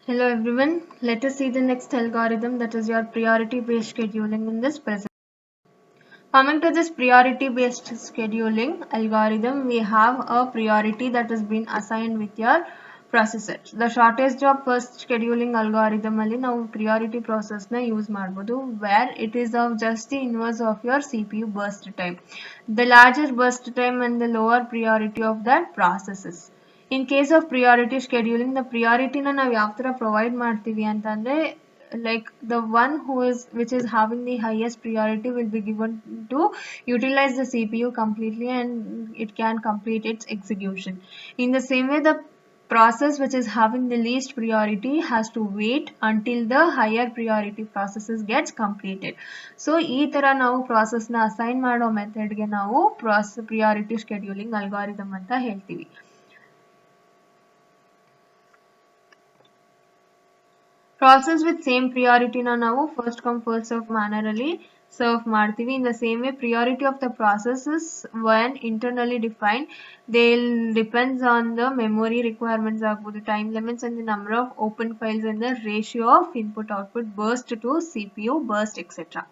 Hello everyone, let us see the next algorithm, that is your priority based scheduling in this present. Coming to this priority based scheduling algorithm, we have a priority that has been assigned with your processor. The shortest job first scheduling algorithm alli ನಾವು priority process na use ಮಾಡಬಹುದು, where it is of just the inverse of your CPU burst time. The larger burst time and the lower priority of that processes. In case of priority scheduling, the priority na ನಾವು ಯಾವ ತರ provide ಮಾಡ್ತೀವಿ ಅಂತಂದ್ರೆ, like the one which is having the highest priority will be given to utilize the CPU completely and it can complete its execution. In the same way, the process which is having the least priority has to wait until the higher priority processes gets completed. So ee tara ನಾವು process na assign ಮಾಡೋ method ಗೆ ನಾವು priority scheduling algorithm ಅಂತ ಹೇಳ್ತೀವಿ. Process with same priority na ನಾವು first come first serve manner ಅಲ್ಲಿ serve ಮಾಡ್ತೀವಿ. In the same way, priority of the processes when internally defined, they'll depends on the memory requirements ಆಗ್ಬೋದು, time limits and the number of open files and the ratio of input output burst to CPU burst etc.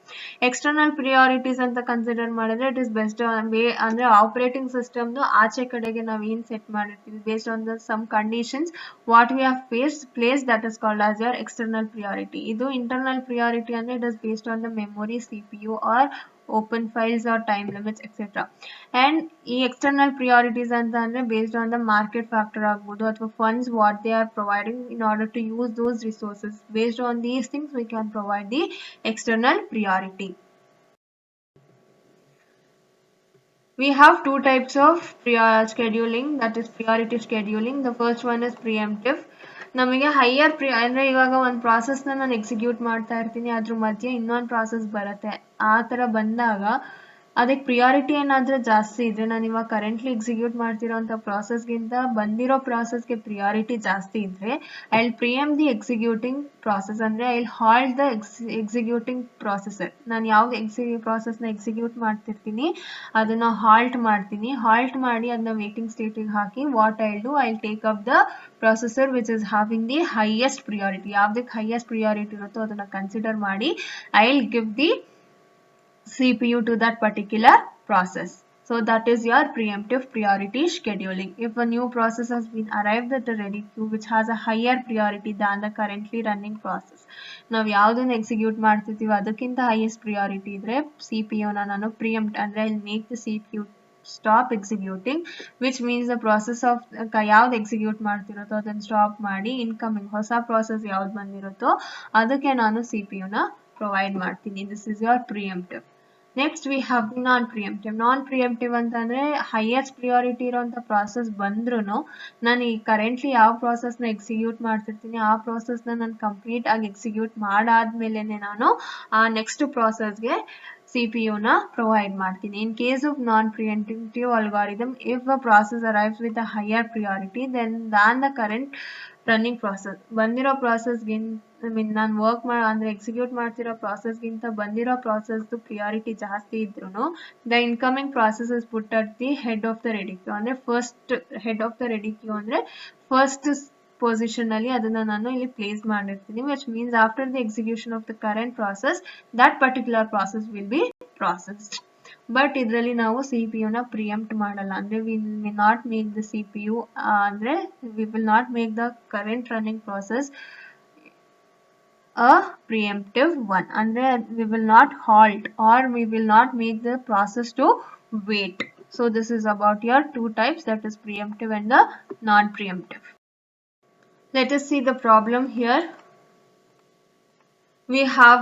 External priorities ಅಂತ consider ಮಾಡಿದ್ರೆ it is best on way ಅಂದ್ರೆ operating ಸಿಸ್ಟಮ್ದು ಆಚೆ ಕಡೆಗೆ ನಾವು ಏನು set ಮಾಡಿರ್ತೀವಿ based on the some conditions what we have placed that is called as your external priority. Idu internal priority andre it is based on the memory, CPU or open files or time limits etc. And ee external priorities anta andre based on the market factor agbodu athwa funds what they are providing in order to use those resources. Based on these things we can provide the external priority. We have two types of scheduling, that is priority scheduling. The first one is preemptive. ನಮಗೆ higher ಅಂದರೆ ಇವಾಗ ಒಂದು ಪ್ರಾಸೆಸ್ನ ನಾನು execute ಮಾಡ್ತಾ ಇರ್ತೀನಿ, ಅದ್ರ ಮಧ್ಯೆ ಇನ್ನೊಂದು ಪ್ರಾಸೆಸ್ ಬರುತ್ತೆ. ಆ ಥರ ಬಂದಾಗ ಅದಕ್ಕೆ ಪ್ರಿಯಾರಿಟಿ ಏನಾದರೂ ಜಾಸ್ತಿ ಇದ್ದರೆ, ನಾನು ಇವಾಗ ಕರೆಂಟ್ಲಿ ಎಕ್ಸಿಕ್ಯೂಟ್ ಮಾಡ್ತಿರೋಂಥ ಪ್ರಾಸೆಸ್ಗಿಂತ ಬಂದಿರೋ ಪ್ರಾಸೆಸ್ಗೆ ಪ್ರಿಯಾರಿಟಿ ಜಾಸ್ತಿ ಇದ್ದರೆ, I will preempt the executing process. ಅಂದರೆ I will halt the executing processor. ನಾನು ಯಾವ್ದು ಪ್ರಾಸೆಸ್ನ ಎಕ್ಸಿಕ್ಯೂಟ್ ಮಾಡ್ತಿರ್ತೀನಿ ಅದನ್ನು ಹಾಲ್ಟ್ ಮಾಡ್ತೀನಿ. ಹಾಲ್ಟ್ ಮಾಡಿ ಅದನ್ನ ವೇಟಿಂಗ್ ಸ್ಟೇಟಿಗೆ ಹಾಕಿ what I will do, I will take up the processor which is having the highest priority. ಯಾವ್ದಕ್ಕೆ highest priority ಇರುತ್ತೋ ಅದನ್ನ ಕನ್ಸಿಡರ್ ಮಾಡಿ I will give the CPU to that particular process. So that is your preemptive priority scheduling. If a new process has been arrived at the ready queue which has a higher priority than the currently running process, ನಾವು ಯಾವುದನ್ನು execute ಮಾಡ್ತಿರ್ತೀವಿ ಅದಕ್ಕಿಂತ highest priority ಇದ್ರೆ CPU ನ ನಾನು preempt ಅಂದ್ರೆ I'll make the CPU stop executing, which means the process of ಯಾವ್ದು execute ಮಾಡ್ತಿರುತ್ತೋ ಅದನ್ನು ಸ್ಟಾಪ್ ಮಾಡಿ ಇನ್ಕಮಿಂಗ್ ಹೊಸ ಪ್ರಾಸೆಸ್ ಯಾವ್ದು ಬಂದಿರುತ್ತೋ ಅದಕ್ಕೆ ನಾನು CPU ನ ಪ್ರೊವೈಡ್ ಮಾಡ್ತೀನಿ. This is your preemptive. Next we have non preemptive. Non preemptive ಅಂತಂದ್ರೆ ಹೈಯೆಸ್ಟ್ ಪ್ರಿಯಾರಿಟಿ ಇರೋಂಥ ಪ್ರಾಸೆಸ್ ಬಂದ್ರೂ ನಾನು ಈ ಕರೆಂಟ್ಲಿ ಯಾವ ಪ್ರಾಸೆಸ್ನ ಎಕ್ಸಿಕ್ಯೂಟ್ ಮಾಡ್ತಿರ್ತೀನಿ ಆ ಪ್ರಾಸೆಸ್ನ ನಾನು ಕಂಪ್ಲೀಟ್ ಆಗಿ ಎಕ್ಸಿಕ್ಯೂಟ್ ಮಾಡಾದ್ಮೇಲೆ ನಾನು ಆ ನೆಕ್ಸ್ಟ್ ಪ್ರಾಸೆಸ್ಗೆ CPU na provide ಮಾಡ್ತೀನಿ. In case of non-preemptive algorithm, if a process arrives with a higher priority than the current running process, ಬಂದಿರೋ ಪ್ರಾಸೆಸ್ಗಿಂತ ನಾನು ವರ್ಕ್ ಅಂದರೆ ಎಕ್ಸಿಕ್ಯೂಟ್ ಮಾಡ್ತಿರೋ ಪ್ರಾಸೆಸ್ಗಿಂತ ಬಂದಿರೋ ಪ್ರಾಸೆಸ್ದು ಪ್ರಿಯಾರಿಟಿ ಜಾಸ್ತಿ ಇದ್ರೂ the incoming process is put at the head of the ready queue. ಅಂದರೆ first head of the ready queue ಅಂದರೆ first position ಅಲ್ಲಿ ಅದನ್ನ ನಾನು ಇಲ್ಲಿ ಪ್ಲೇಸ್ ಮಾಡಿರ್ತೀನಿ, which means after the execution of the current process that particular process will be processed. But ಇದರಲ್ಲಿ ನಾವು CPU ನ ಪ್ರಿಯಂಪ್ಟ್ ಮಾಡಲ್ಲ. ಅಂದ್ರೆ we will not make the CPU ಅಂದ್ರೆ we will not make the current running process a preemptive one. ಅಂದ್ರೆ we will not halt or we will not make the process to wait. So this is about your two types, that is preemptive and the non-preemptive. Let us see the problem here. We have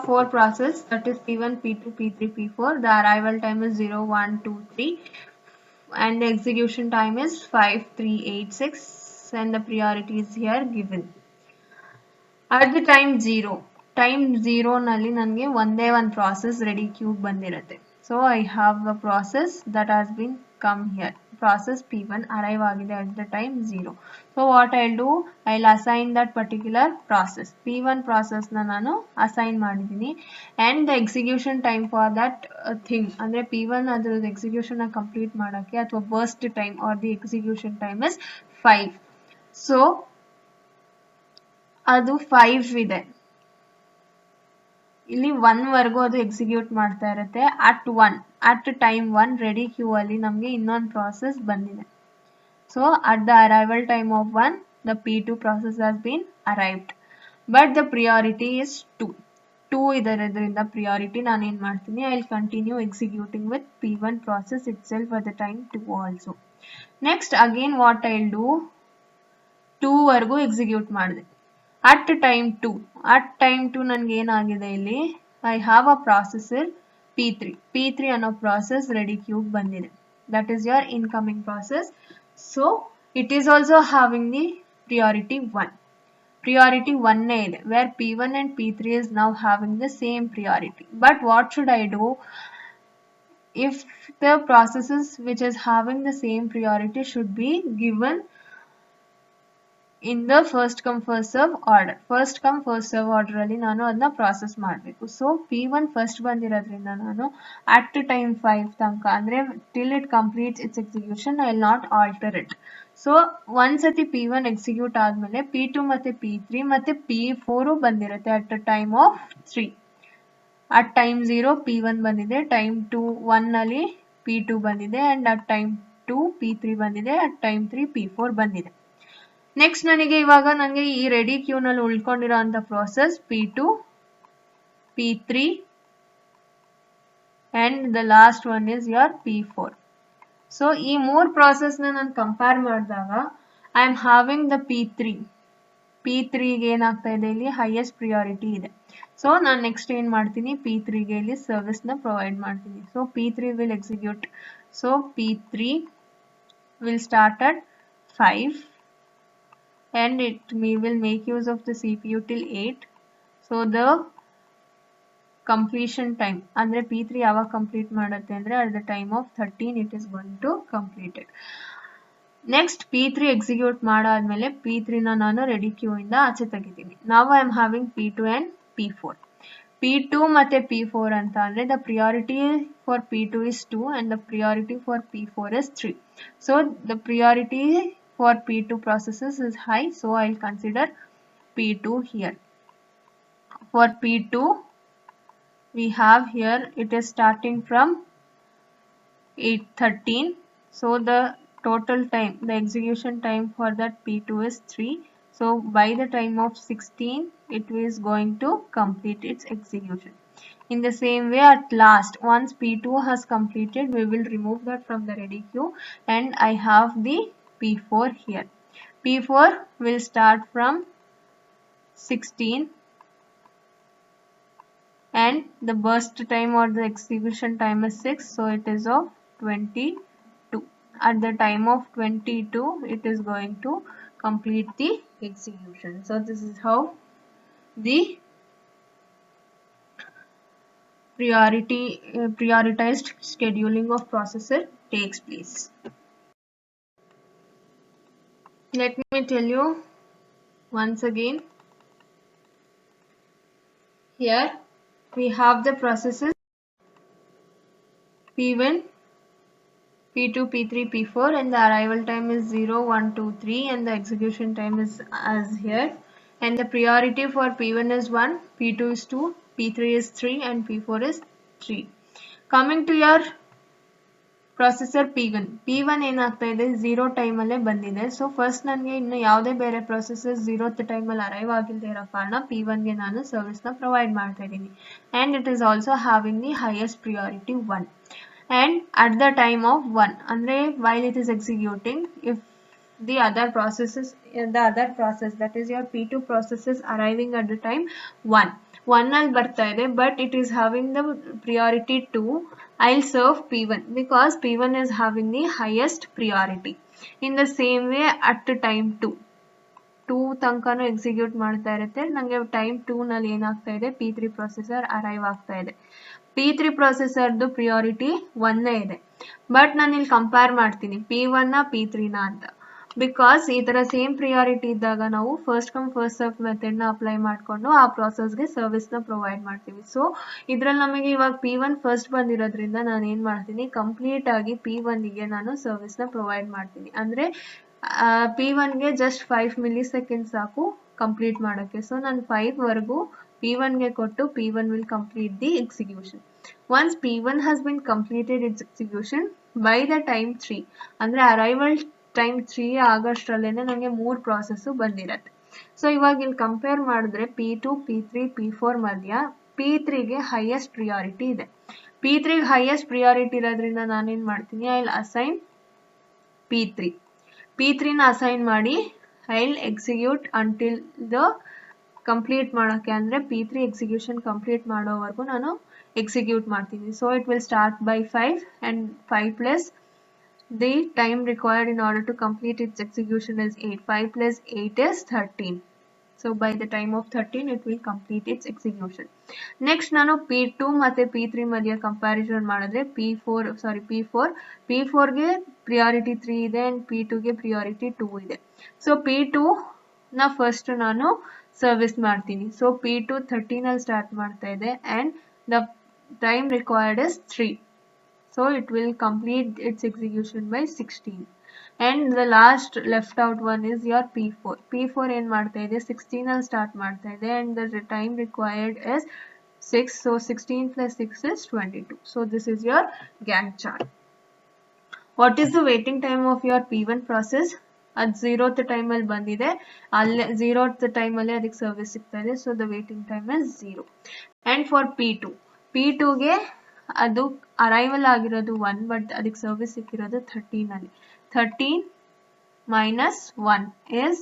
four process, that is P1, P2, P3, P4. The arrival time is 0, 1, 2, 3 and the execution time is 5, 3, 8, 6 and the priority is here given. At the time 0 ನಲ್ಲಿ ನನಗೆ ಒಂದೇ ಒಂದು process ready cube ಬಂದಿರುತ್ತೆ. So I have a process that has been come here. Process P1 arrive ಆಗಿದೆ at the time 0. So what I'll do, I'll assign that particular process. P1 process ನ ನಾನು assign ಮಾಡಿದ್ದೀನಿ and the execution time for that thing ಅಂದ್ರೆ P1 ಅದ್ರದ್ದು execution ನ complete ಮಾಡೋಕ್ಕೆ ಅಥವಾ burst time or the execution time is 5. So ಅದು 5 ಇದೆ. ಇಲ್ಲಿ 1 ವರೆಗೂ ಅದು ಎಕ್ಸಿಕ್ಯೂಟ್ ಮಾಡ್ತಾ ಇರುತ್ತೆ. ಅಟ್ ಟೈಮ್ 1 ರೆಡಿ ಕ್ಯೂ ಅಲ್ಲಿ ನಮಗೆ ಇನ್ನೊಂದು ಪ್ರಾಸೆಸ್ ಬಂದಿದೆ. So at the arrival time of 1 the P2 process has been arrived, but the priority is 2 ಇದರಿಂದ priority ನಾನು ಏನು ಮಾಡ್ತೀನಿ, I will continue executing with P1 process itself at the time 2 also. Next again what I will do, 2 ವರೆಗೂ execute ಮಾಡಿದೆ. at time 2 ನನಗೆ ಏನಾಗಿದೆ ಇಲ್ಲಿ, I have a processor P3 ಅನ್ನೋ process ready queue ಬಂದಿದೆ. That is your incoming process. So it is also having the priority 1. Priority 1 ಇದೆ, where P1 and P3 is now having the same priority. But what should I do? If the processes which is having the same priority should be given in the first come first serve order ಅಲ್ಲಿ ನಾನು ಅದನ್ನ process ಮಾಡಬೇಕು. So P1 first ಬಂದಿರೋದ್ರಿಂದ ನಾನು at time 5 ತನಕ ಅಂದ್ರೆ till it completes its execution I will not alter it. So ಒಂದ್ಸತಿ P1 execute ಆದ್ಮೇಲೆ P2 ಮತ್ತೆ P3 ಮತ್ತೆ P4 ಬಂದಿರುತ್ತೆ at the time of 3. at time 0 P1 ಬಂದಿದೆ, time 1 ಅಲ್ಲಿ P2 ಬಂದಿದೆ, and at time 2 P3 ಬಂದಿದೆ, at time 3 P4 ಬಂದಿದೆ. ನೆಕ್ಸ್ಟ್ ನನಗೆ ಈ ರೆಡಿ ಕ್ಯೂ ನಲ್ಲಿ ಉಳ್ಕೊಂಡಿರೋ ಅಂತ process P2, P3 and the last one is your P4. So ಈ 3 ಪ್ರಾಸೆಸ್ ನಾನು ಕಂಪೇರ್ ಮಾಡಿದಾಗ ಐ ಆಮ್ ಹ್ಯಾವಿಂಗ್ ದ P3ಗೆ ಏನಾಗ್ತಾ ಇದೆ, ಇಲ್ಲಿ ಹೈಯೆಸ್ಟ್ ಪ್ರಿಯಾರಿಟಿ ಇದೆ. ಸೊ ನಾನು ನೆಕ್ಸ್ಟ್ ಏನ್ ಮಾಡ್ತೀನಿ, P3ಗೆ ಇಲ್ಲಿ ಸರ್ವಿಸ್ ನ ಪ್ರೊವೈಡ್ ಮಾಡ್ತೀನಿ. So P3 will execute. So P3 will start at 5 and we will make use of the CPU till 8. So the completion time ಅಂದ್ರೆ P3 ಯಾವಾಗ ಕಂಪ್ಲೀಟ್ ಮಾಡುತ್ತೆ ಅಂದ್ರೆ at the time of 13 it is going to complete it. Next P3 execute ಮಾಡಾದ್ಮೇಲೆ P3 ನಾನು ready Q ಇಂದ ಆಚೆ ತೆಗಿತೀನಿ. Now I am having P2 and P4. P2 ಮತ್ತೆ P4 ಅಂತ ಅಂದ್ರೆ the priority for P2 is 2 and the priority for P4 is 3. So the priority for P2 processes is high, so I will consider P2 here. For P2 we have here, it is starting from 8:13. So the total time, the execution time for that P2 is 3. So by the time of 16 it is going to complete its execution. In the same way, at last, once P2 has completed, we will remove that from the ready queue and I have the P4 here. P4 will start from 16 and the burst time or the execution time is 6, so it is of 22. At the time of 22 it is going to complete the execution. So this is how the prioritized scheduling of processor takes place. Let me tell you once again. Here we have the processes P1, P2, P3, P4 and the arrival time is 0, 1, 2, 3 and the execution time is as here, and the priority for P1 is 1, P2 is 2, P3 is 3 and P4 is 3. Coming to your processor P1 ಏನಾಗ್ತಾ ಇದೆ, 0 ಟೈಮಲ್ಲೇ ಬಂದಿದೆ. So first ನನಗೆ ಇನ್ನು ಯಾವುದೇ ಬೇರೆ processor 0th ಟೈಮಲ್ಲಿ arrive ಆಗಿಲ್ಲದೆ ಇರೋ ಕಾರಣ P1ಗೆ ನಾನು ಸರ್ವಿಸ್ನ ಪ್ರೊವೈಡ್ ಮಾಡ್ತಾ ಇದ್ದೀನಿ. And it is also having the highest priority 1. And at the time of 1 ಅಂದರೆ while it is executing, if the other process that is your P2 process is arriving at the time 1 ಅಲ್ಲಿ ಬರ್ತಾ ಇದೆ, but it is having the priority 2, I'll serve P1 because P1 is having the highest priority. In the same way at time 2 ತನಕನೂ execute ಮಾಡ್ತಾ ಇರುತ್ತೆ. ನನಗೆ time 2 ನಲ್ಲಿ ಏನಾಗ್ತಾ ಇದೆ, P3 ಪ್ರೊಸೆಸರ್ ಅರೈವ್ ಆಗ್ತಾ ಇದೆ. P3 ಪ್ರೊಸೆಸರ್ದು ಪ್ರಿಯಾರಿಟಿ 1 ಇದೆ, ಬಟ್ ನಾನು ಇಲ್ಲಿ ಕಂಪೇರ್ ಮಾಡ್ತೀನಿ P1 P3 ಅಂತ. ಬಿಕಾಸ್ ಈ ತರ ಸೇಮ್ ಪ್ರಿಯಾರಿಟಿ ಇದ್ದಾಗ ನಾವು first come first serve method ನ ಅಪ್ಲೈ ಮಾಡಿಕೊಂಡು ಆ ಪ್ರಾಸೆಸ್ಗೆ ಸರ್ವಿಸ್ ನ ಪ್ರೊವೈಡ್ ಮಾಡ್ತೀವಿ. ಸೊ ಇದ್ರಲ್ಲಿ ನಮಗೆ ಇವಾಗ P1 ಫಸ್ಟ್ ಬಂದಿರೋದ್ರಿಂದ ನಾನು ಏನ್ ಮಾಡ್ತೀನಿ, ಕಂಪ್ಲೀಟ್ ಆಗಿ P1ಗೆ ನಾನು ಸರ್ವಿಸ್ ನ ಪ್ರೊವೈಡ್ ಮಾಡ್ತೀನಿ. ಅಂದ್ರೆ P1ಗೆ ಜಸ್ಟ್ 5 ಮಿಲಿ ಸೆಕೆಂಡ್ ಸಾಕು ಕಂಪ್ಲೀಟ್ ಮಾಡೋಕ್ಕೆ. ಸೊ ನಾನು 5ವರೆಗೂ P1ಗೆ ಕೊಟ್ಟು P1 will complete the execution. Once P1 has been completed its execution by the time 3 ಅಂದರೆ ಅರೈವಲ್ ಟೈಮ್ 3 ಆಗೋಷ್ಟರಲ್ಲೇ ನನಗೆ 3 ಪ್ರಾಸೆಸ್ಸು ಬಂದಿರತ್ತೆ. ಸೊ ಇವಾಗ ಇಲ್ಲಿ ಕಂಪೇರ್ ಮಾಡಿದ್ರೆ P2, P3, P4 ಮಧ್ಯ P3ಗೆ ಹೈಯೆಸ್ಟ್ ಪ್ರಿಯಾರಿಟಿ ಇದೆ. P3ಗೆ ಹೈಯೆಸ್ಟ್ ಪ್ರಿಯಾರಿಟಿ ಇರೋದ್ರಿಂದ ನಾನೇನು ಮಾಡ್ತೀನಿ, ಐ ವಿಲ್ ಅಸೈನ್ P3ನ ಅಸೈನ್ ಮಾಡಿ I will execute until the complete ಮಾಡೋಕ್ಕೆ ಅಂದರೆ P3 ಎಕ್ಸಿಕ್ಯೂಷನ್ ಕಂಪ್ಲೀಟ್ ಮಾಡೋವರೆಗೂ ನಾನು ಎಕ್ಸಿಕ್ಯೂಟ್ ಮಾಡ್ತೀನಿ. So it will start by 5 and 5 plus the time required in order to complete its execution is 8. 5 plus 8 is 13. So by the time of 13 it will complete its execution. Next ನಾನು P2 ಮತ್ತು P3 ಮಧ್ಯ comparison ಮಾಡಿದ್ರೆ P4ಗೆ priority 3 ಇದೆ and P2ಗೆ priority 2 ಇದೆ. So P2ನ first ನಾನು service ಮಾಡ್ತೀನಿ. So P2 13 start ಮಾಡ್ತಾ ಇದೆ and the time required is 3. So it will complete its execution by 16. And the last left out one is your P4. P4 ಏನು ಮಾಡ್ತಾ ಇದೆ, 16 start ಮಾಡ್ತಾ ಇದೆ and the time required is 6. So 16 plus 6 is 22. So this is your Gantt chart. What is the waiting time of your P1 process? ಅದು 0th ಟೈಮಲ್ಲಿ ಬಂದಿದೆ, ಅಲ್ಲೇ 0th ಟೈಮಲ್ಲಿ ಅದಕ್ಕೆ ಸರ್ವಿಸ್ ಸಿಗ್ತಾ ಇದೆ. So the waiting time is 0. And for P2ಗೆ ಅದು ಅರೈವಲ್ ಆಗಿರೋದು 1 ಬಟ್ ಅದಕ್ಕೆ ಸರ್ವಿಸ್ ಸಿಕ್ಕಿರೋದು 13 13 minus 1 is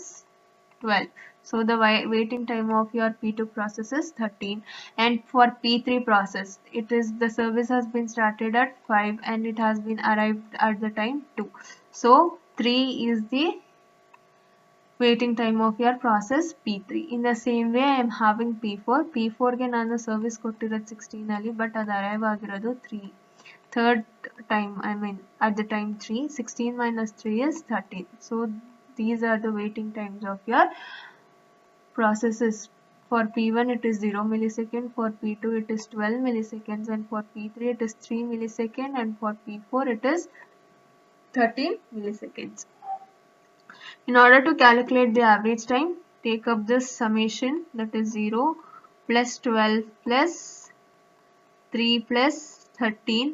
12. So the waiting time of your P2 process is 13. And for P3 process, the service has been started at 5 and it has been arrived at the time 2. So 3 is the waiting time of your process P3. In the same way I am having P4. P4ಗೆ ನಾನು service ಕೊಟ್ಟಿರೋದು 16 but ಅದು arrive ಆಗಿರೋದು 3. Third time, I mean at the time 3. 16 minus 3 is 13. So these are the waiting times of your processes. For P1 it is 0 millisecond, for P2 it is 12 milliseconds, and for P3 it is 3 millisecond, and for P4 it is 13 milliseconds. In order to calculate the average time, take up this summation, that is 0 plus 12 plus 3 plus 13.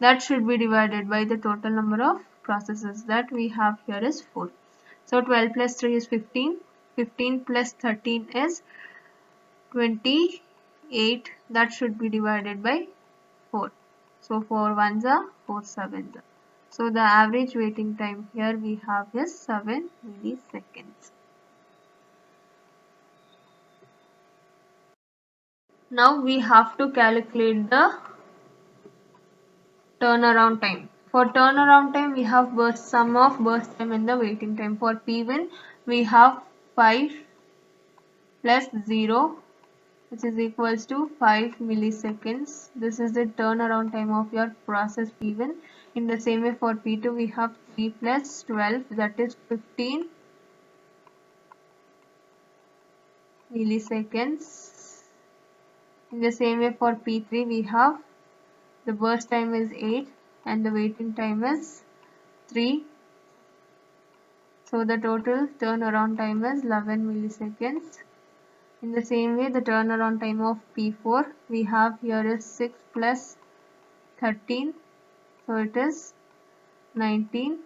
That should be divided by the total number of processes that we have here is 4. So 12 plus 3 is 15. 15 plus 13 is 28. That should be divided by 4. So 4 ones are 4 sevens. So the average waiting time here we have is 7 milliseconds. Now we have to calculate the turnaround time. For turnaround time we have sum of burst time and the waiting time. For P1 we have 5 plus 0 which is equals to 5 milliseconds. This is the turnaround time of your process P1. In the same way for P2 we have 3 plus 12, that is 15 milliseconds. In the same way for P3 we have the burst time is 8 and the waiting time is 3. So the total turnaround time is 11 milliseconds. In the same way the turnaround time of P4 we have here is 6 plus 13. So it is 19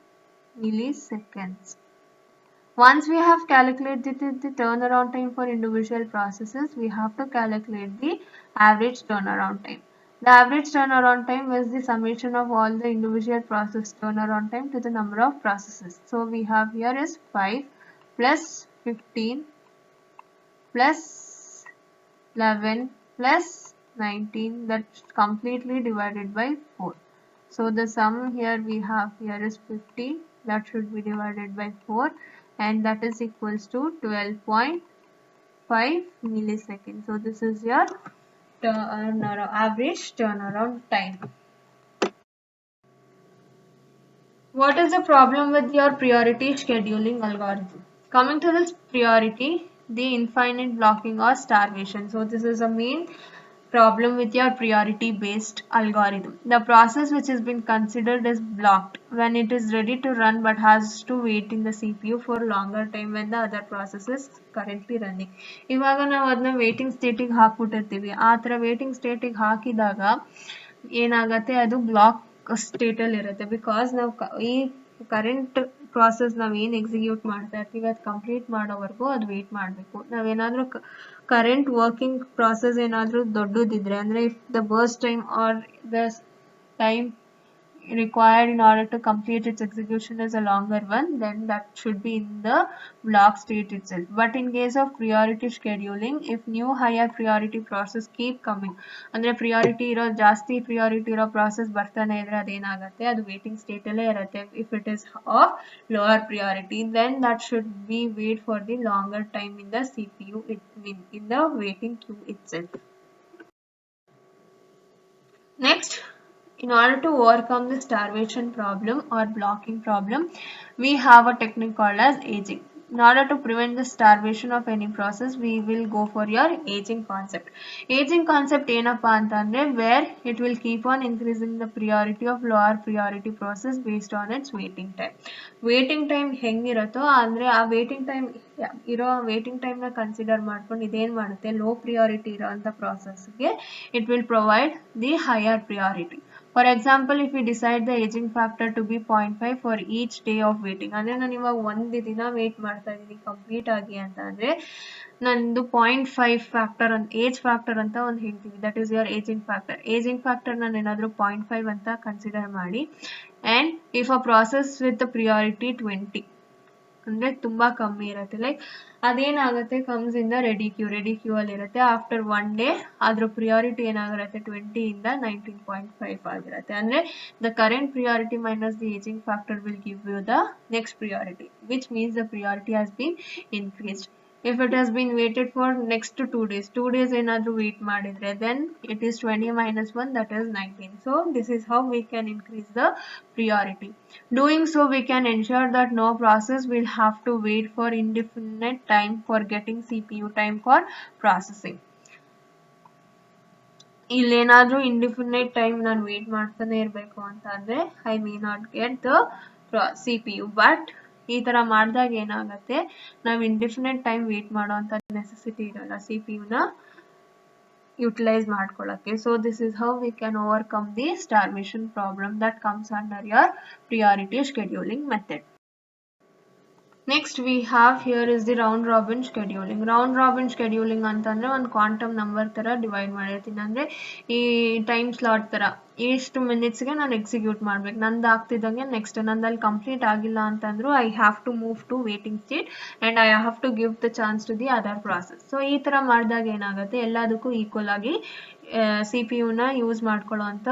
milliseconds. Once we have calculated the turnaround time for individual processes, we have to calculate the average turnaround time. The average turnaround time is the summation of all the individual process turnaround time to the number of processes. So we have here is 5 plus 15 plus 11 plus 19, that's completely divided by 4. So the sum here we have here is 50, that should be divided by 4, and that is equals to 12.5 milliseconds. So this is your average turnaround time. What is the problem with your priority scheduling algorithm? Coming to this priority, the infinite blocking or starvation. So this is a main problem with your priority based algorithm. The process which has been considered is blocked when it is ready to run but has to wait in the CPU for longer time when the other process is currently running. ಇವಾಗ ನಾವು ಅದನ್ನ waiting ಸ್ಟೇಟಿಗೆ ಹಾಕ್ಬಿಟ್ಟಿರ್ತೀವಿ. ಆ ಥರ waiting ಸ್ಟೇಟಿಗೆ ಹಾಕಿದಾಗ ಏನಾಗುತ್ತೆ, ಅದು block ಸ್ಟೇಟಲ್ಲಿ ಇರುತ್ತೆ. Because ನಾವು ಈ ಕರೆಂಟ್ ಪ್ರಾಸೆಸ್ ನಾವು ಏನು ಎಕ್ಸಿಕ್ಯೂಟ್ ಮಾಡ್ತಾ ಇರ್ತೀವಿ ಅದು ಕಂಪ್ಲೀಟ್ ಮಾಡೋವರೆಗೂ ಅದು ವೇಟ್ ಮಾಡಬೇಕು. ನಾವೇನಾದರೂ ಕರೆಂಟ್ ವರ್ಕಿಂಗ್ ಪ್ರಾಸೆಸ್ ಏನಾದರೂ ದೊಡ್ಡದಿದ್ರೆ, ಅಂದರೆ if the burst time are the time required in order to complete its execution is a longer one, then that should be in the block state itself. But in case of priority scheduling, if new higher priority process keep coming, ಅಂದ್ರೆ priority ಇರೋ ಜಾಸ್ತಿ priority ಇರೋ process ಬರ್ತಾನೆ ಇದ್ರೆ ಅದೇನಾಗುತ್ತೆ, ಅದು waiting state ಅಲ್ಲೇ ಇರುತ್ತೆ. If it is of lower priority, then that should be wait for the longer time in the CPU, in the waiting queue itself. Next, in order to overcome the starvation problem or blocking problem, we have a technique called as aging. In order to prevent the starvation of any process, we will go for your aging concept. Aging concept ಏನಪ್ಪಾ ಅಂತಂದ್ರೆ where it will keep on increasing the priority of lower priority process based on its waiting time. Waiting time ಹೆಂಗಿರುತ್ತೋ ಅಂದ್ರೆ ಆ waiting time ಇರೋ waiting time ನ consider ಮಾಡ್ಕೊಂಡು ಇದೇನ್ ಮಾಡುತ್ತೆ, low priority ಇರೋಂಥ ಪ್ರಾಸೆಸ್ಗೆ it will provide the higher priority. For example, if we decide the aging factor to be 0.5 for each day of waiting, ಅಂದರೆ ನಾನು ಇವಾಗ ಒಂದು ದಿನ ವೇಟ್ ಮಾಡ್ತಾ ಇದ್ದೀನಿ ಕಂಪ್ಲೀಟ್ ಆಗಿ ಅಂತ ಅಂದರೆ ನಂದು 0.5 ಫ್ಯಾಕ್ಟರ್ ಅಂತ ಏಜ್ ಫ್ಯಾಕ್ಟರ್ ಅಂತ ಒಂದು ಹೇಳ್ತೀವಿ. That is your ageing factor. Ageing factor ನಾನು ಏನಾದರೂ 0.5 ಅಂತ ಕನ್ಸಿಡರ್ ಮಾಡಿ, and if a process with priority 20 ಅಂದರೆ ತುಂಬ ಕಮ್ಮಿ ಇರುತ್ತೆ, ಲೈಕ್ ಅದೇನಾಗುತ್ತೆ, ಕಮ್ಸ್ ಇಂದ ರೆಡಿ ಕ್ಯೂ ಅಲ್ಲಿ ಇರುತ್ತೆ. ಆಫ್ಟರ್ ಒನ್ ಡೇ ಅದ್ರ ಪ್ರಿಯಾರಿಟಿ ಏನಾಗಿರುತ್ತೆ 20 ಇಂದ 19.5 ಆಗಿರುತ್ತೆ. ಅಂದರೆ the current priority minus the ageing factor will give you the next priority, which means the priority has been increased. If it has been waited for next to 2 days ಏನಾದರೂ wait ಮಾಡಿದ್ರೆ, then it is 20 minus 1, that is 19. So this is how we can increase the priority. Doing so, we can ensure that no process will have to wait for indefinite time for getting CPU time for processing. ಇಲ್ಲೇನಾದರೂ indefinite time ನಾನು wait ಮಾಡ್ತಾನೆ ಇರಬೇಕು ಅಂತ ಅಂದರೆ I may not get the CPU. But ಈ ಥರ ಮಾಡಿದಾಗ ಏನಾಗುತ್ತೆ, ನಾವು ಇಂಡಿಫಿನೈಟ್ ಟೈಮ್ ವೇಟ್ ಮಾಡೋವಂಥ ನೆಸೆಸಿಟಿ ಇರೋಲ್ಲ CPU ನ ಯುಟಿಲೈಸ್ ಮಾಡ್ಕೊಳ್ಳೋಕ್ಕೆ. So this is how we can overcome the starvation problem that comes under your priority scheduling method. Next we have here is the round robin scheduling. Round robin scheduling ಅಂತಂದ್ರೆ ಒಂದು quantum number ಥರ divide ಮಾಡಿರ್ತೀನಿ. ಅಂದರೆ ಈ time slot ಥರ ಎಷ್ಟು ಮಿನಿಟ್ಸ್ಗೆ ನಾನು execute ಮಾಡ್ಬೇಕು, ನಂದು ಆಗ್ತಿದ್ದಂಗೆ ನೆಕ್ಸ್ಟ್ ನಂದಲ್ಲಿ ಕಂಪ್ಲೀಟ್ ಆಗಿಲ್ಲ ಅಂತಂದ್ರು I have to move to waiting state and I have to give the chance to the other process. So ಈ ಥರ ಮಾಡಿದಾಗ ಏನಾಗುತ್ತೆ, ಎಲ್ಲದಕ್ಕೂ ಈಕ್ವಲ್ ಆಗಿ CPU ನ ಯೂಸ್ ಮಾಡ್ಕೊಳ್ಳೋ ಅಂತ,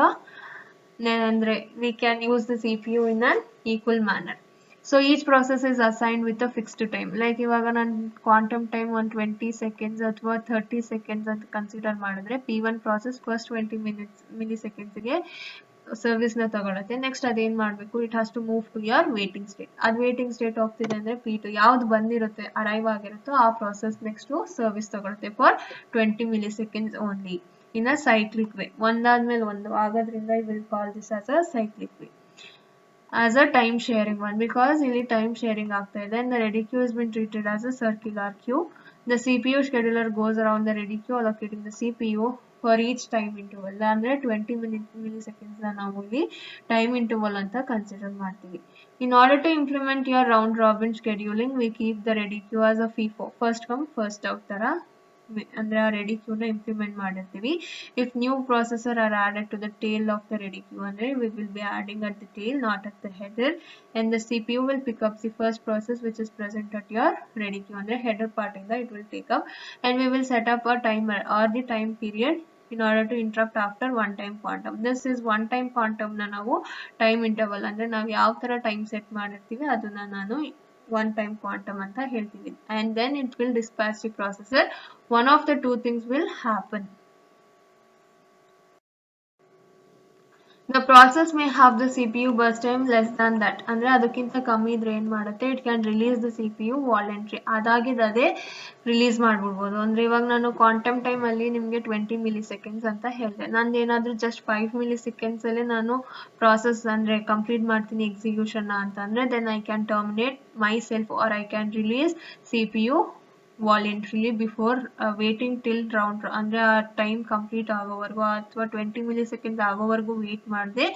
ಅಂದರೆ we can use the CPU in an equal manner. So each process is assigned with a fixed time. Like ಇವಾಗ ನಾನು ಕ್ವಾಂಟಮ್ ಟೈಮ್ ಒಂದು 20 seconds ಅಥವಾ 30 seconds ಅಂತ ಕನ್ಸಿಡರ್ ಮಾಡಿದ್ರೆ P1 ಪ್ರಾಸೆಸ್ ಫಸ್ಟ್ 20 ಮಿಲಿ ಸೆಕೆಂಡ್ಸ್ಗೆ ಸರ್ವಿಸ್ನ ತಗೊಳುತ್ತೆ. ನೆಕ್ಸ್ಟ್ ಅದೇನು ಮಾಡಬೇಕು, it has to move to your waiting state. ಅದು ವೇಟಿಂಗ್ ಸ್ಟೇಟ್ ಹೋಗ್ತಿದೆ ಅಂದರೆ P2 ಯಾವ್ದು ಬಂದಿರುತ್ತೆ, ಅರೈವ್ ಆಗಿರುತ್ತೋ ಆ ಪ್ರಾಸೆಸ್ ನೆಕ್ಸ್ಟು ಸರ್ವಿಸ್ ತಗೊಳುತ್ತೆ for 20 milliseconds only in a cyclic way. ಒಂದಾದ್ಮೇಲೆ ಒಂದು ಆಗೋದ್ರಿಂದ I will call this as a cyclic way. As a time sharing one, because ಇಲ್ಲಿ time sharing ಆಗ್ತಾ ಇದೆ. Then the ready queue has been treated as a circular queue. The CPU scheduler goes around the ready queue allocating the CPU for each time interval. ಅಂದರೆ 20 milliseconds ನಾವು ಇಲ್ಲಿ time interval ಅಂತ consider ಮಾಡ್ತೀವಿ. In order to implement your round robin scheduling, we keep the ready queue as a FIFO, first come first out ತರ ಅಂದರೆ ಆ ready ಕ್ಯೂನ implement ಮಾಡಿರ್ತೀವಿ. If new processor are added to the tail of the ready queue, ಅಂದರೆ we will be adding at the tail, not at the header, and the CPU will pick up the first process which is present at your ready queue. ಅಂದರೆ header part ಇಂದ it will take up, and we will set up a timer or the time period in order to interrupt after one time quantum. This is one time quantum ನ ನಾವು time interval, ಅಂದರೆ ನಾವು ಯಾವ ಥರ time set ಮಾಡಿರ್ತೀವಿ ಅದನ್ನ ನಾನು one time quantum ಅಂತ ಹೇಳ್ತೀವಿ. And then it will dispatch the processor. One of the two things will happen. The process may have the CPU burst time less than that. ಅಂದ್ರೆ ಅದಕ್ಕಿಂತ ಕಮ್ಮಿ ಇದ್ರೆ ಏನು ಮಾಡುತ್ತೆ, it can release the CPU voluntary. ಅದಾಗಿದ್ದು ಅದೇ release ಮಾಡ್ಬಿಡ್ಬೋದು. ಅಂದರೆ ಇವಾಗ ನಾನು ಕ್ವಾಂಟಮ್ ಟೈಮಲ್ಲಿ ನಿಮಗೆ 20 ಮಿಲಿ ಸೆಕೆಂಡ್ಸ್ ಅಂತ ಹೇಳಿದೆ. ನಂದು ಏನಾದರೂ ಜಸ್ಟ್ 5 ಮಿಲಿ ಸೆಕೆಂಡ್ಸಲ್ಲೇ ನಾನು ಪ್ರಾಸೆಸ್ ಅಂದರೆ ಕಂಪ್ಲೀಟ್ ಮಾಡ್ತೀನಿ ಎಕ್ಸಿಕ್ಯೂಷನ್ನ ಅಂತಂದರೆ then I can terminate myself or I can release CPU voluntarily before waiting till round ಅಂದರೆ ಆ ಟೈಮ್ ಕಂಪ್ಲೀಟ್ ಆಗೋವರೆಗೂ ಅಥವಾ 20 ಮಿಲಿ ಸೆಕೆಂಡ್ಸ್ ಆಗೋವರೆಗೂ ವೇಟ್ ಮಾಡದೆ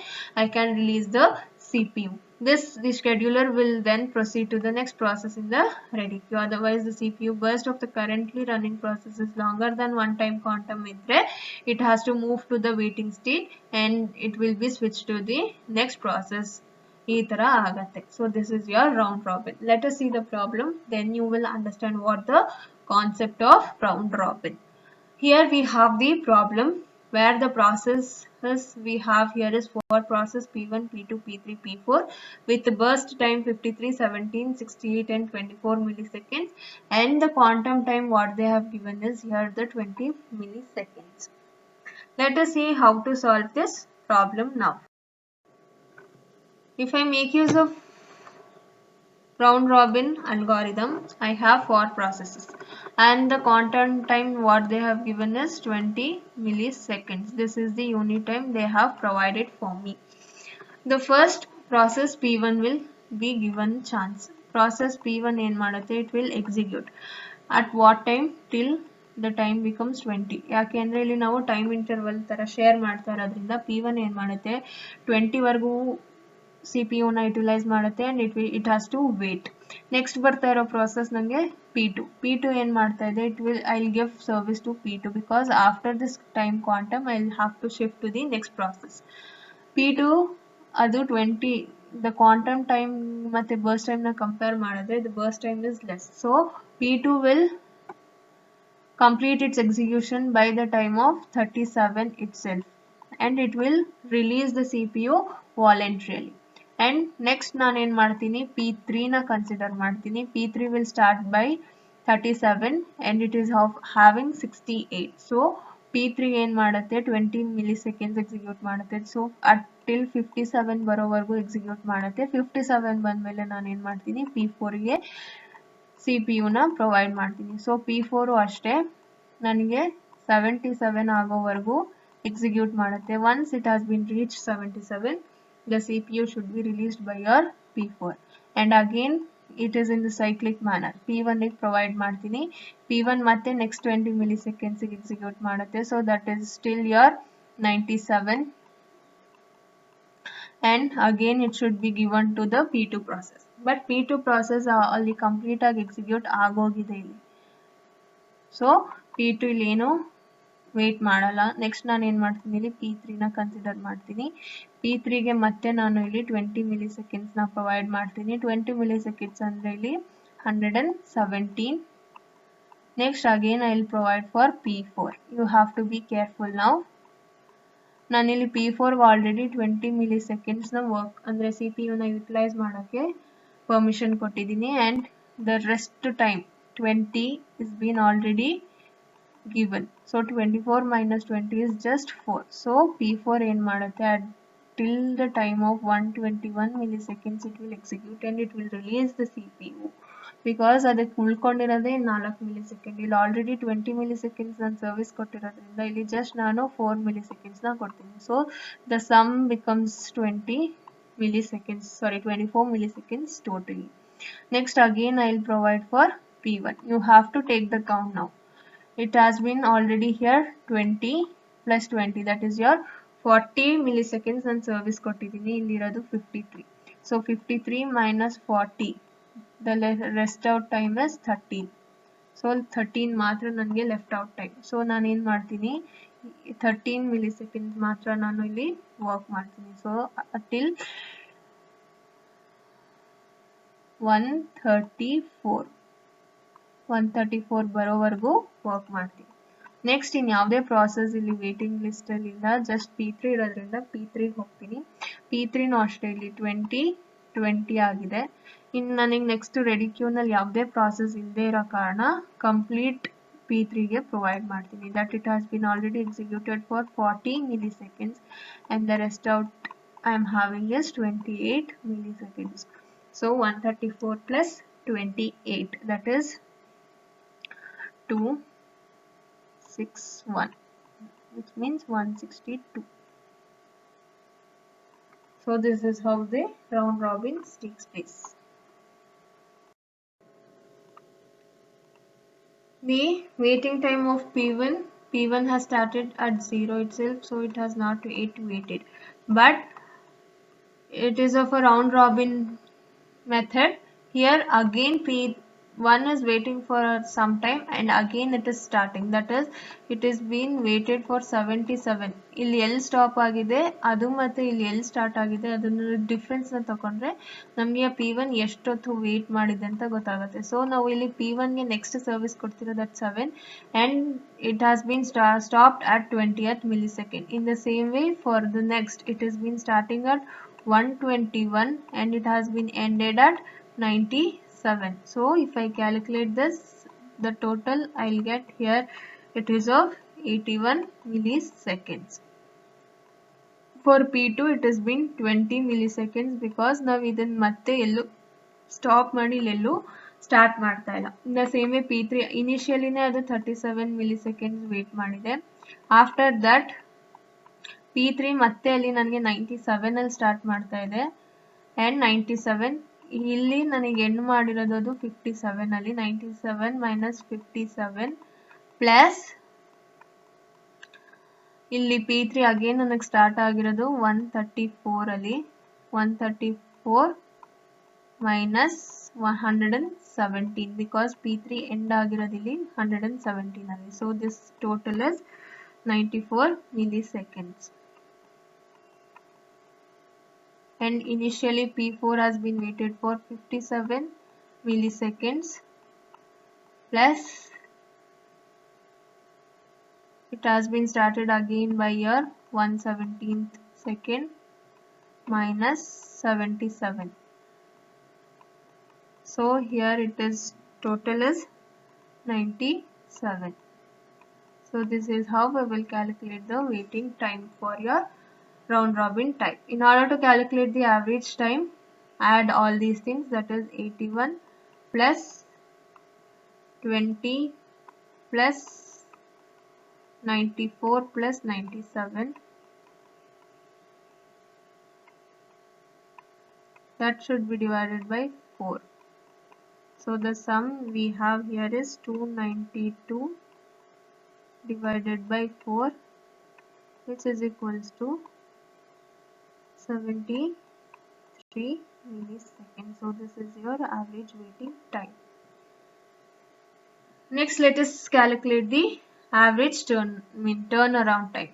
I can release the CPU. The scheduler will then proceed to the next process in the ready queue. Otherwise, the CPU burst of the currently running process is longer than one time quantum idre, it has to move to the waiting state and it will be switched to the next process. So this is your round robin. Let us see the problem, then you will understand what the concept of round robin. Here we have the problem where the processes we have here is 4 process P1, P2, P3, P4 with the burst time 53, 17, 68 and 24 milliseconds, and the quantum time what they have given is here the 20 milliseconds. Let us see how to solve this problem now. If I make use of round robin algorithm, I have 4 processes and the quantum time what they have given is 20 milliseconds. This is the unit time they have provided for me. The first process P1 will be given chance. Process P1 ಏನು ಮಾಡುತ್ತೆ, it will execute at what time, till the time becomes 20. ಯಾಕೆಂದರೆ ಇಲ್ಲಿ ನಾವು time interval ಥರ share ಮಾಡ್ತಾ ಇರೋದ್ರಿಂದ P1 ಏನು ಮಾಡುತ್ತೆ 20 ವರೆಗೂ CPU ನ ಯುಟಿಲೈಸ್ ಮಾಡುತ್ತೆ and it has to wait. Next ಬರ್ತಾ ಇರೋ ಪ್ರಾಸೆಸ್ ನನಗೆ P2 ಏನು ಮಾಡ್ತಾ ಇದೆ, I'll give service to P2 because after this time quantum I'll have to shift to the next process. P2 ಅದು 20 the quantum time ಮತ್ತೆ burst time ನ compare ಮಾಡಿದ್ರೆ the burst time is less, so P2 will complete its execution by the time of 37 itself and it will release the CPU voluntarily. And next ನಾನು ಏನು ಮಾಡ್ತೀನಿ, P3 ನ consider ಮಾಡ್ತೀನಿ. P3 will start by 37 and it is having 68. So P3 ಏನು ಮಾಡುತ್ತೆ 20 milliseconds execute ಮಾಡುತ್ತೆ. So till 57 ಬರೋವರೆಗೂ execute ಮಾಡುತ್ತೆ. 57 ಬಂದಮೇಲೆ ನಾನು ಏನು ಮಾಡ್ತೀನಿ, P4ಗೆ CPU ನ ಪ್ರೊವೈಡ್ ಮಾಡ್ತೀನಿ. ಸೊ P4 ಅಷ್ಟೇ ನನಗೆ 77 ಆಗೋವರೆಗೂ execute ಮಾಡುತ್ತೆ. Once it has been reached 77, the CPU should be released by your P4 and again it is in the cyclic manner. P1 ಗೆ ಪ್ರೊವೈಡ್ ಮಾಡ್ತೀನಿ, P1 ಮತ್ತೆ next 20 milliseconds execute ಮಾಡುತ್ತೆ. So that is still your 97 and again it should be given to the P2 process. But P2 process ಅಲ್ಲಿ complete ಆಗಿ execute ಆಗೋಗಿದೆ ಇಲ್ಲಿ. So P2 ಇಲ್ಲಿ ಏನು ವೇಟ್ ಮಾಡಲ್ಲ. ನೆಕ್ಸ್ಟ್ ನಾನು ಏನು ಮಾಡ್ತೀನಿ, ಇಲ್ಲಿ P3 ನ ಕನ್ಸಿಡರ್ ಮಾಡ್ತೀನಿ. P3ಗೆ ಮತ್ತೆ ನಾನು ಇಲ್ಲಿ 20 milliseconds ನ ಪ್ರೊವೈಡ್ ಮಾಡ್ತೀನಿ. 20 milliseconds ಅಂದರೆ ಇಲ್ಲಿ 117. Next again I will provide for P4. You have to be careful now. ನಾನಿಲ್ಲಿ P4ಗೆ ಆಲ್ರೆಡಿ 20 milliseconds ನ ವರ್ಕ್ ಅಂದರೆ CPU ನ ಯುಟಿಲೈಸ್ ಮಾಡೋಕ್ಕೆ ಪರ್ಮಿಷನ್ ಕೊಟ್ಟಿದ್ದೀನಿ and the rest time 20 is been already given. So 24 minus 20 is just 4. So P4 ಏನು ಮಾಡುತ್ತೆ, till the time of 121 milliseconds it will execute and it will release the CPU because ಅದಕ್ಕೆ ಉಳ್ಕೊಂಡಿರೋದೇ 4 milliseconds. ಇಲ್ಲಿ already 20 milliseconds ನಾನು service ಕೊಟ್ಟಿರೋದ್ರಿಂದ ಇಲ್ಲಿ just ನಾನು 4 milliseconds ನ ಕೊಡ್ತೀನಿ. So the sum becomes 24 milliseconds totally. Next again I will provide for P1. You have to take the count now. It has been already here 20 plus 20, that is your 40 milliseconds and service ಕೊಟ್ಟಿದ್ದೀನಿ. ಇಲ್ಲಿರೋದು 53. So 53 minus 40, the rest out time is 13. So 13 ಮಾತ್ರ ನನಗೆ left out time. So ನಾನು ಏನು ಮಾಡ್ತೀನಿ, 13 milliseconds ಮಾತ್ರ ನಾನು ಇಲ್ಲಿ ವರ್ಕ್ ಮಾಡ್ತೀನಿ. ಸೊ ಟಿಲ್ 134 ಬರೋವರೆಗೂ ವರ್ಕ್ ಮಾಡ್ತೀನಿ. ನೆಕ್ಸ್ಟ್ ಇನ್ನು ಯಾವುದೇ ಪ್ರಾಸೆಸ್ ಇಲ್ಲಿ ವೇಟಿಂಗ್ ಲಿಸ್ಟಲ್ಲಿ ಇಲ್ಲ, ಜಸ್ಟ್ P3 ಇರೋದ್ರಿಂದ P3ಗೆ ಹೋಗ್ತೀನಿ. P3ನೂ ಅಷ್ಟೇ ಇಲ್ಲಿ 20 ಆಗಿದೆ. ಇನ್ನು ನನಗೆ ನೆಕ್ಸ್ಟ್ ರೆಡಿ ಕ್ಯೂನಲ್ಲಿ ಯಾವುದೇ ಪ್ರಾಸೆಸ್ ಇಲ್ಲದೆ ಇರೋ ಕಾರಣ ಕಂಪ್ಲೀಟ್ P3 ಗೆ provide ಮಾಡ್ತೀನಿ. That it has been already executed for 40 milliseconds and the rest out I am having is 28 milliseconds. So 134 plus 28, that is 261, which means 162. So this is how the round robin takes place. The waiting time of P1 has started at 0 itself, so it has not yet waited, but it is of a round robin method. Here again P1 is waiting for some time and again it is starting, that is it is been waited for 77. ಇಲ್ಲಿ ಎಲ್ಲಿ stop ಆಗಿದೆ ಅದು ಮತ್ತೆ ಇಲ್ಲಿ ಎಲ್ಲಿ start ಆಗಿದೆ ಅದನ್ನ difference ನ ತಗೊಂಡ್ರೆ ನಮಗೆ P1 ಎಷ್ಟೊತ್ತು ವೇಟ್ ಮಾಡಿದೆ ಅಂತ ಗೊತ್ತಾಗುತ್ತೆ. ಸೊ ನಾವು ಇಲ್ಲಿ P1 ಗೆ next service ಕೊಡ್ತಿರೋದು at 7 and it has been stopped at 20th millisecond. In the same way for the next, it has been starting at 121 and it has been ended at 97. So if I calculate this, the total I'll get here, it is of 81 milliseconds. For P2 it has been 20 milliseconds because ನಾವು ಇದನ್ನ ಮತ್ತೆ ಎಲ್ಲೂ stop ಮಾಡಿ ಇಲ್ಲೆಲ್ಲೂ start ಮಾಡ್ತಾ ಇಲ್ಲ. In the same way P3 ಇನಿಷಿಯಲಿನೇ ಅದು 37 milliseconds wait ಮಾಡಿದೆ. After that P3 ಮತ್ತೆ ಅಲ್ಲಿ ನನಗೆ 97 ಅಲ್ಲಿ ಸ್ಟಾರ್ಟ್ ಮಾಡ್ತಾ ಇದೆ and 97 ಇಲ್ಲಿ ನನಗೆ ಎಂಡ್ ಮಾಡಿರೋದು ಅದು 57 ಅಲ್ಲಿ. 97 minus 57 plus ಇಲ್ಲಿ P3 ಅಗೇನ್ ನನಗೆ ಸ್ಟಾರ್ಟ್ ಆಗಿರೋದು 134 ಅಲ್ಲಿ. 134 minus 117 because P3 ಎಂಡ್ ಆಗಿರೋದು ಇಲ್ಲಿ 117 ಅಲ್ಲಿ. So this total is 94 milliseconds. And initially P4 has been waited for 57 milliseconds plus it has been started again by your 117th second minus 77. So here it is total is 97. So this is how we will calculate the waiting time for your round robin type. In order to calculate the average time, add all these things, that is 81 plus 20 plus 94 plus 97, that should be divided by 4. So the sum we have here is 292 divided by 4, which is equals to 73 milliseconds. So this is your average waiting time. Next, let us calculate the average turnaround time.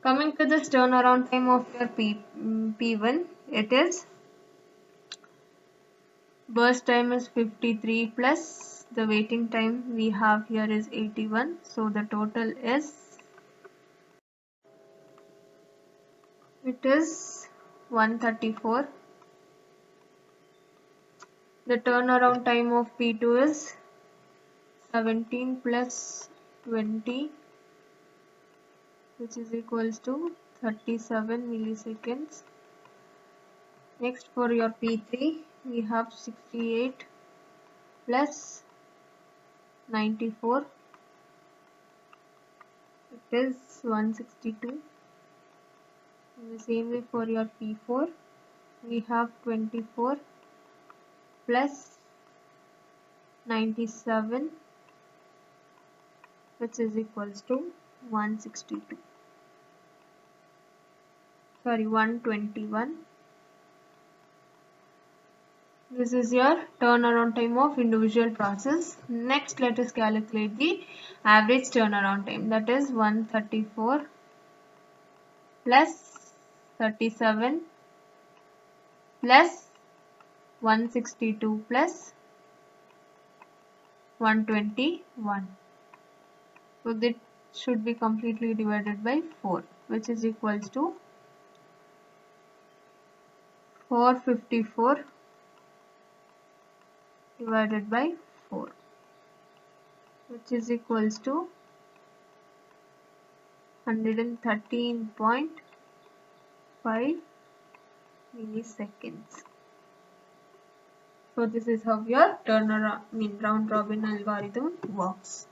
Coming to this turnaround time of your P1, it is burst time is 53 plus the waiting time we have here is 81. So the total is it is 134. The turnaround time of P2 is 17 plus 20, which is equals to 37 milliseconds. Next, for your P3 we have 68 plus 94, it is 162. In the same way for your P4 we have 24 plus 97, which is equals to 121. This is your turnaround time of individual process. Next, let us calculate the average turnaround time, that is 134 plus 37 plus 162 plus 121. So that should be completely divided by 4, which is equals to 454 divided by 4. which is equals to 113.5 milliseconds. So this is how your round robin algorithm works.